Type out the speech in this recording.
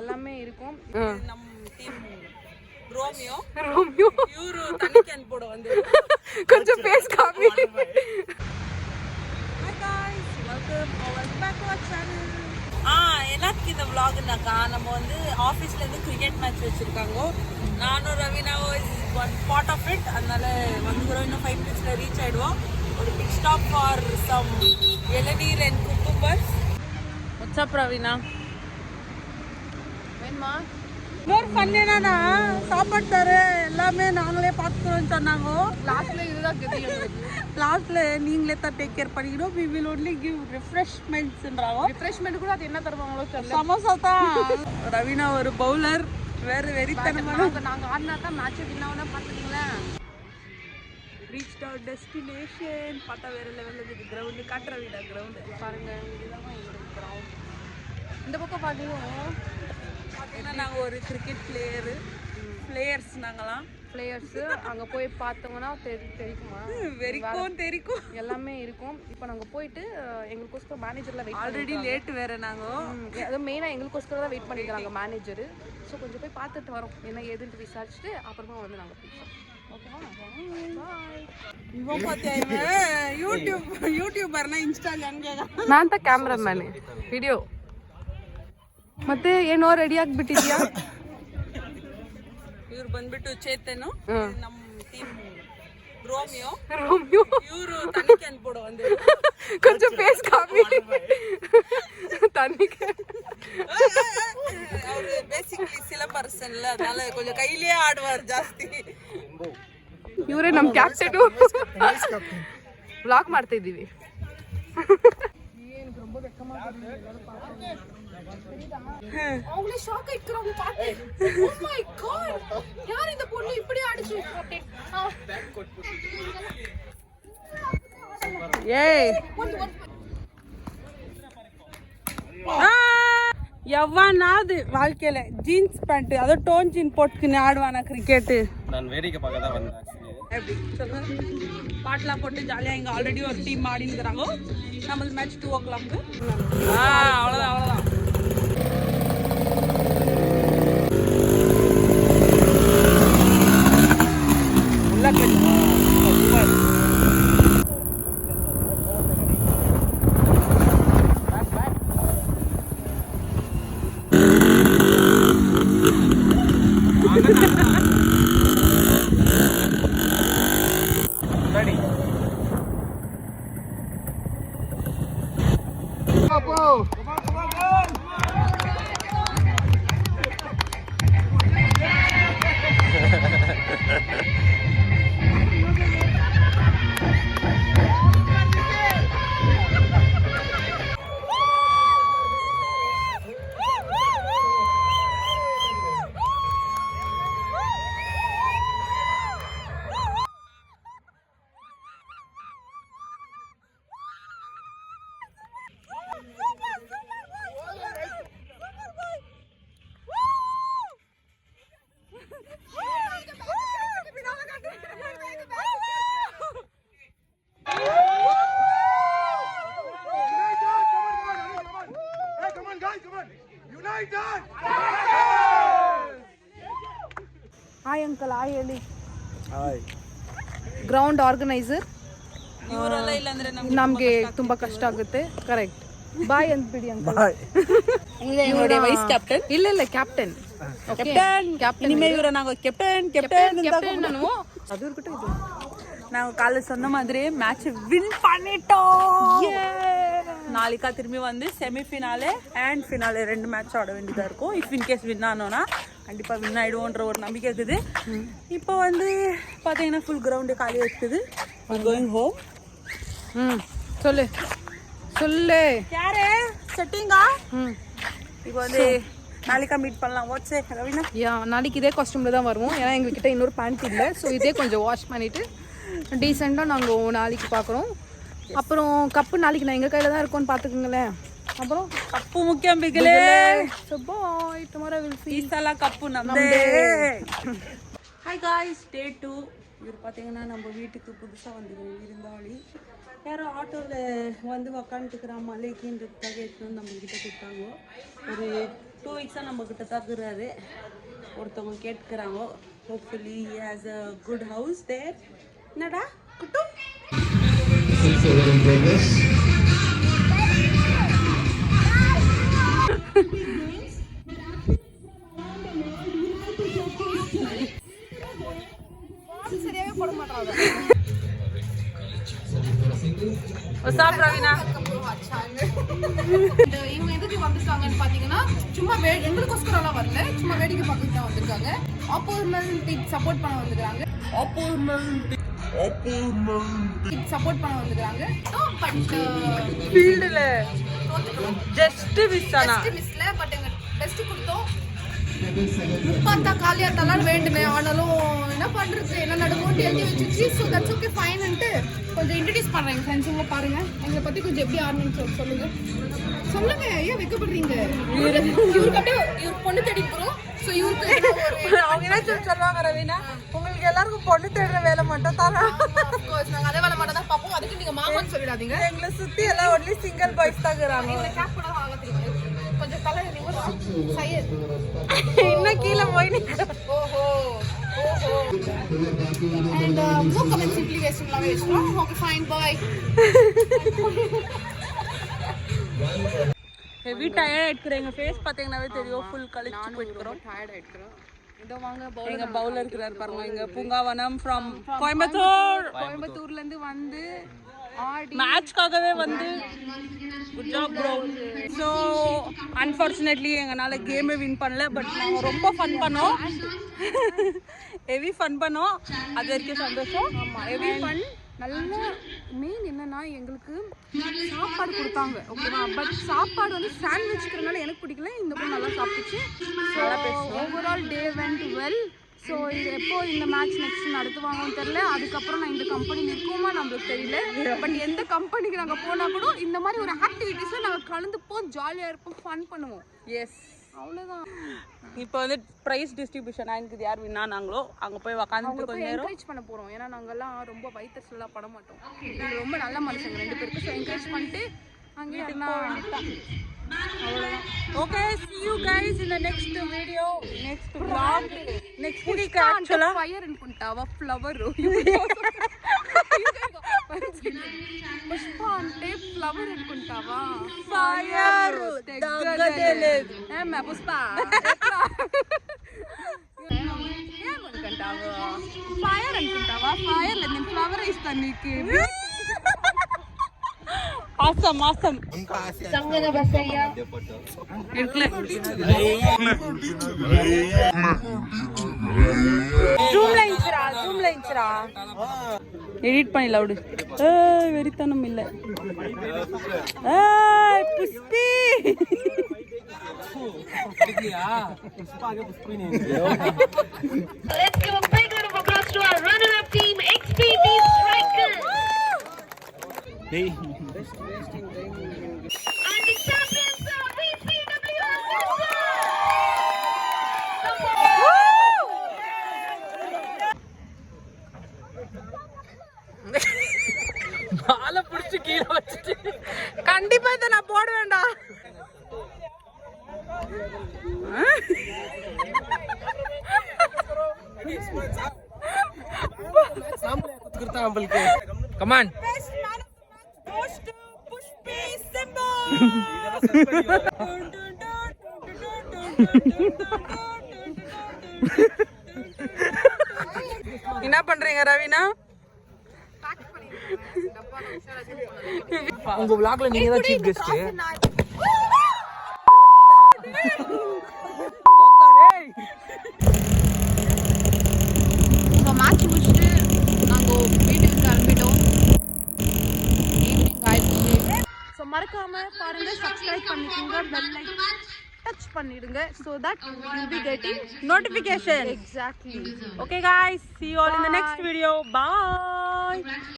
எல்லாமே இருக்கும். நம் டீம் ரோமியோ இவரு தண்ணி கேன் போட வந்து கொஞ்சம் பேஸ் காமி. Hi guys, welcome back to our channel. எனக்கு இந்த vlogனாக்கா நம்ம வந்து ஆஃபீஸ்ல இருந்து கிரிக்கெட் மேட்ச் வச்சிருக்காங்க. நானும் ரவீனாவோ ஒன் பார்ட் ஆஃப் இட். அதனால வந்துக்கிறோம். இன்னும் 5 minutesல ரீச் ஆயிடுவோம். ஒரு big stop for some ilaneer and cucumbers. What's up Raveena? வேணுமா? மோர் ஃபன் என்னன்னா சாப்பாடு தர எல்லாமே நாங்களே பார்த்துக்கிறோம்னு சொன்னாங்க. லாஸ்ட்ல இதுதான் தெரியும். லாஸ்ட்ல நீங்களே தான் டேக் கேர் பண்ணிக்கணும். we will only give refreshmentsன்றாங்க. ரிஃப்ரெஷ்மென்ட் கூட அது என்ன தருவாங்களோ தெரியல. சமோசா தான். ரவீனா ஒரு பவுலர். வேற வெறித்தனமான நாங்க ஆடினா தான் மேட்ச் வின் ஆகும்னா பாத்துக்கீங்களா. reached our destination. பார்த்தா வேற லெவல்ல இருக்கு. கிரவுண்ட் காட்டுற வீடா கிரவுண்ட் பாருங்க. இதுதான் எங்க கிரவுண்ட். இந்த பக்கம் பார்த்தீங்கன்னா நாங்கள் ஒரு கிரிக்கெட் பிளேயர்ஸ் நாங்களாம் பிளேயர்ஸ் அங்கே போய் பார்த்தோங்கன்னா தெரிக்குமா தெரிக்கும் எல்லாமே இருக்கும். இப்போ நாங்கள் போயிட்டு எங்களுக்கோஸ்கரம் மேனேஜர்லாம் வெயிட் ஆல்ரெடி லேட்டு வேறு நாங்கள் அதுவும் மெயினாக எங்களுக்கோஸ்கரம் தான் வெயிட் பண்ணிக்கிறாங்க மேனேஜரு. ஸோ கொஞ்சம் போய் பார்த்துட்டு வரோம் என்ன ஏதுன்ட்டு விசாரிச்சுட்டு அப்புறமா வந்து நாங்கள் பேசுவோம். இவன் பார்த்தியா யூடியூபர்னா ಇನ್ಸ್ಟಾಗ್ರಾಮ್ಗೆ ನಾನು ತ ಕ್ಯಾಮ್ರಾಮನ್ ವಿಡಿಯೋ ಮತ್ತೆ ಏನೋ ರೆಡಿ ಆಗಿಬಿಟ್ಟಿದ್ಯಾ. ಇವ್ರು ಬಂದ್ಬಿಟ್ಟು ಚೇತನು ನಮ್ಮ ಟೀಮ್ ರೋಮಿಯೋ ಇವರು தண்ணி கேன் போட வந்து கொஞ்சம் பேஸ் காமி. தண்ணி கேன் ಅವರು ಬೇಸಿಕಲಿ சில ಪರ್ಸನ್ல அதனால கொஞ்சம் கையிலேயே ஆடுவார் ಜಾಸ್ತಿ. ಇವರೇ ನಮ್ಮ ಕ್ಯಾಪ್ಟನ್. ವ್ಲಾಗ್ ಮಾಡ್ತಾ ಇದ್ದೀವಿ. ரொம்ப வெக்கமா இருக்கு. எல்லாரும் பாருங்க. அவங்களே ஷாக் ஆயிடுறாங்க பாத்து. Oh my god. யார் இந்த பொண்ணு இப்படி ஆடுச்சு? ஏய் எவனாவது வாழ்க்கையில ஜீன்ஸ் பேண்ட் அதோ டோன் ஜீன் போட்டுக்கின்னு ஆடுவானா கிரிக்கெட்டு? நான் வேடிக்கை பார்க்க தான் வந்தேன். எப்படி சொல்லுங்க. பாட்டெலாம் போட்டு ஜாலியாக இங்கே ஆல்ரெடி ஒரு டீம் ஆடினுக்கிறாங்க. நம்மளுக்கு மேட்ச் 2 o'clock. அவ்வளோதான். ಹಾಯ್ ಅಂಕಲ್ ಹಾಯ್ ಹೇಳಿ. ಗ್ರೌಂಡ್ ಆರ್ಗನೈಸರ್ ಇವರೆಲ್ಲ ಇಲ್ಲ ಅಂದ್ರೆ ನಮಗೆ ತುಂಬಾ ಕಷ್ಟ ಆಗುತ್ತೆ. ಕರೆಕ್ಟ್. ಬಾಯ್ ಅಂತ ಬಿಡಿ ಅಂಕಲ್. ಇವರೇ ವೈಸ್ ಕ್ಯಾಪ್ಟನ್. ಇಲ್ಲ ಕ್ಯಾಪ್ಟನ್. இனிமே இவரை நாங்கள் கேப்டன் ನಾನು அது இருக்கட்டும். இது நாங்கள் காலைல சொன்ன மாதிரி மேட்ச் வின் பண்ணிட்டோம். நாளைக்கா திரும்பி வந்து செமிஃபினாலே அண்ட் ஃபினாலே 2 மேட்ச் ஆட வேண்டியதாக இருக்கும். இஃப் இன்கேஸ் வின் ஆனோன்னா கண்டிப்பாக வின் ஆகிடுவோன்ற ஒரு நம்பிக்கை இருக்குது. இப்போ வந்து பார்த்தீங்கன்னா ஃபுல் கிரவுண்டு காலியாக இருக்குது. Going home. சொல்லு யாரு செட்டிங்கா? இப்போ வந்து நாளைக்கா மீட் பண்ணலாம். வாட்ஸே ரவீனா? நாளைக்கு இதே காஸ்டியூமில் தான் வருவோம். ஏன்னா எங்ககிட்ட இன்னொரு பேண்ட் இல்லை. ஸோ இதே கொஞ்சம் வாஷ் பண்ணிவிட்டு டீசெண்டாக நாங்கள் நாளைக்கு பார்க்குறோம். அப்புறம் கப்பு நாளைக்கு நான் எங்கள் கையில் தான் இருக்கோன்னு பார்த்துக்குங்களேன். அப்புறம் கப்பு முக்கியம் பிகிலே. So bye. Tomorrow we'll see. ಈ ಸಲ ಕಪ್ಪು ನಮ್ಮದೇ. ஹாய் காய்ஸ், டே 2. இவர் பார்த்தீங்கன்னா நம்ம வீட்டுக்கு புதுசாக வந்து விருந்தாளி. யாரோ ஆட்டோவில் வந்து உக்காந்துக்கிற மலைக்குன்றதுக்காக எடுத்துன்னு வந்து நம்மக்கிட்ட கொடுத்தாங்க. ஒரு 2 வீக்ஸாக நம்மக்கிட்ட தக்குறாரு. ஒருத்தவங்க கேட்டுக்கிறாங்க. Hopefully he has a good house there. என்னடா குட்டு சரியாவே போட மாட்டாங்க. இவங்க எதுக்கு வந்திருக்காங்கன்னு பாத்தீங்கன்னா சும்மா எங்களுக்கோஸ்கரெல்லாம் வரல, சும்மா வேடிக்கை பார்க்க தான் வந்திருக்காங்க. ஆப்போசிட் சப்போர்ட் பண்ண வந்திருக்காங்க. சப்போர்ட் பண்ண வந்திருக்காங்க. பட் ஃபீல்டுல ஜஸ்ட் மிஸ்ல பட் எங்க டெஸ்ட் கொடுத்தோம். முப்பாத்தா காலியாத்தாலாம் வேண்டுமே, ஆனாலும் என்ன பண்றது, என்ன நடுவோட்டு எழுதி வச்சுச்சு. ஸோ தட்ஸ் ஓகே ஃபைன்ட்டு கொஞ்சம் இன்ட்ரடியூஸ் பண்ணுறேன் எங்கள் ஃப்ரெண்ட்ஸுங்களை. பாருங்க எங்களை பற்றி கொஞ்சம் எப்படி ஆரம்பிச்சு சொல்லுங்க சொல்லுங்க. ஏன் வைக்கப்படுறீங்க? இவருக்கு அப்படியே இவருக்கு பொண்ணு தேடி போகிறோம். ஸோ இவருக்கு அவங்க என்ன சொல்லுவாங்க ரவீனா, உங்களுக்கு எல்லாருக்கும் பொண்ணு தேடுற வேலை மட்டும் தான். நாங்கள் அதே வேலை மட்டும் தான் பார்ப்போம். அதுக்கு நீங்கள் மாமான்னு சொல்லிடாதீங்க. எங்களை சுற்றி எல்லாம் ஒன்லி சிங்கிள் பாய்ஸ் தான் இருக்கிறாங்க. கேப் கூட வாங்க தெரியும். கொஞ்சம் தலை சையத் இன்னும் கீழே போய் ஓஹோ ஓஹோ. And no comment, simply wasting love is wrong. Okay fine, bye. Heavy tired ஆயிடுறேங்க. ஃபேஸ் பாத்தீங்கன்னாவே தெரியும், ஃபுல் கழிச்சு போயிடுறோம். டயர்ட் ஆயிடுறோம். இதோ வாங்க எங்க பவுலர் இருக்கிறார் பாருங்க. இங்க பூங்காவனம் ஃப்ரம் கோயம்புத்தூர்ல இருந்து வந்து மேட்ச்காகவே வந்து good job bro. So unfortunately எங்களால் கேமே வின் பண்ணல. பட் நாங்கள் ரொம்ப ஃபன் பண்ணோம், ஹெவி ஃபன் பண்ணோம். அது வரைக்கும் சந்தோஷம். ஆமாம், ஹெவி ஃபன். நல்ல மெயின் என்னன்னா எங்களுக்கு சாப்பாடு கொடுத்தாங்க, ஓகேவா. பட் சாப்பாடு வந்து சாண்ட்விச்சுக்கிறதுனால எனக்கு பிடிக்கல. இந்த பொண்ணு நல்லா சாப்பிட்டுச்சு. ஓவரால் டே வென்ட் வெல். ஸோ இது எப்போ இந்த மேட்ச் நெக்ஸ்ட் நடத்துவாங்கன்னு தெரியல. அதுக்கப்புறம் நான் இந்த கம்பெனியில் இருக்குமா நம்மளுக்கு தெரியல. பட் எந்த கம்பெனிக்கு நாங்கள் போனால் கூட இந்த மாதிரி ஒரு ஆக்டிவிட்டீஸில் நாங்கள் கலந்துப்போம், ஜாலியாக இருப்போம், ஃபன் பண்ணுவோம். எஸ், அவ்வளோதான். இப்போ வந்து ப்ரைஸ் டிஸ்ட்ரிபியூஷன் ஆகிருக்குது. யார் வின்னானாங்களோ அங்கே போய் உக்காந்து கொஞ்சம் நேரம் என்கரேஜ் பண்ண போகிறோம். ஏன்னா நாங்கள்லாம் ரொம்ப வயிற்றுலாம் பட மாட்டோம். இது ரொம்ப நல்ல மனுஷங்க 2 பேருக்கு. ஸோ என்கரேஜ் பண்ணிட்டு அங்கேயே அவ்வளோதான். Okay, see you guys in the next video, next vlog, next week actually. Fire అనుకుంటావా? ఫ్లవర్ పుష్ప అంటే ఫ్లవర్ అనుకుంటావా? ఫైర్ దగ్గదేలేదు. ఏమే పుష్ప ఏమనుకుంటావా? ఫైర్ అనుకుంటావా? ఫైర్ లేదు, నేను ఫ్లవర్ ఇస్తాను నీకు. awesome awesome. Sangana Basayya zoom lines ra edit பண்ணி லவுட். ஏய் வெரித்தனம் இல்ல. ஏய் புஷ்பி அடிக்கியா? புஷ்பா ஆगे புஷ்பி नहीं Let's give a big round of applause to our runner-up team, XPT Strikers. hey And the champions are VCW. மாலை புடிச்சு கீழே வச்சிட்டு கண்டிப்பா இதை நான் போட வேண்டாம். come on என்ன பண்றீங்க ரவீனா? உங்க vlogல நீங்க தான் சீஃப் கெஸ்ட். இப்போ மேட்ச் முடிச்சுட்டு நாங்கள் வீட்டுக்கு கிளம்பிட்டோம். ஈவினிங் ஆயிடுச்சு. ஸோ மறக்காம பாருங்க, சப்ஸ்கிரைப் பண்ணிக்கோங்க, பெல் ஐக்கான் டச் பண்ணிடுங்க. So that you will be getting notification. exactly. Okay guys, see you all in the next video. Bye.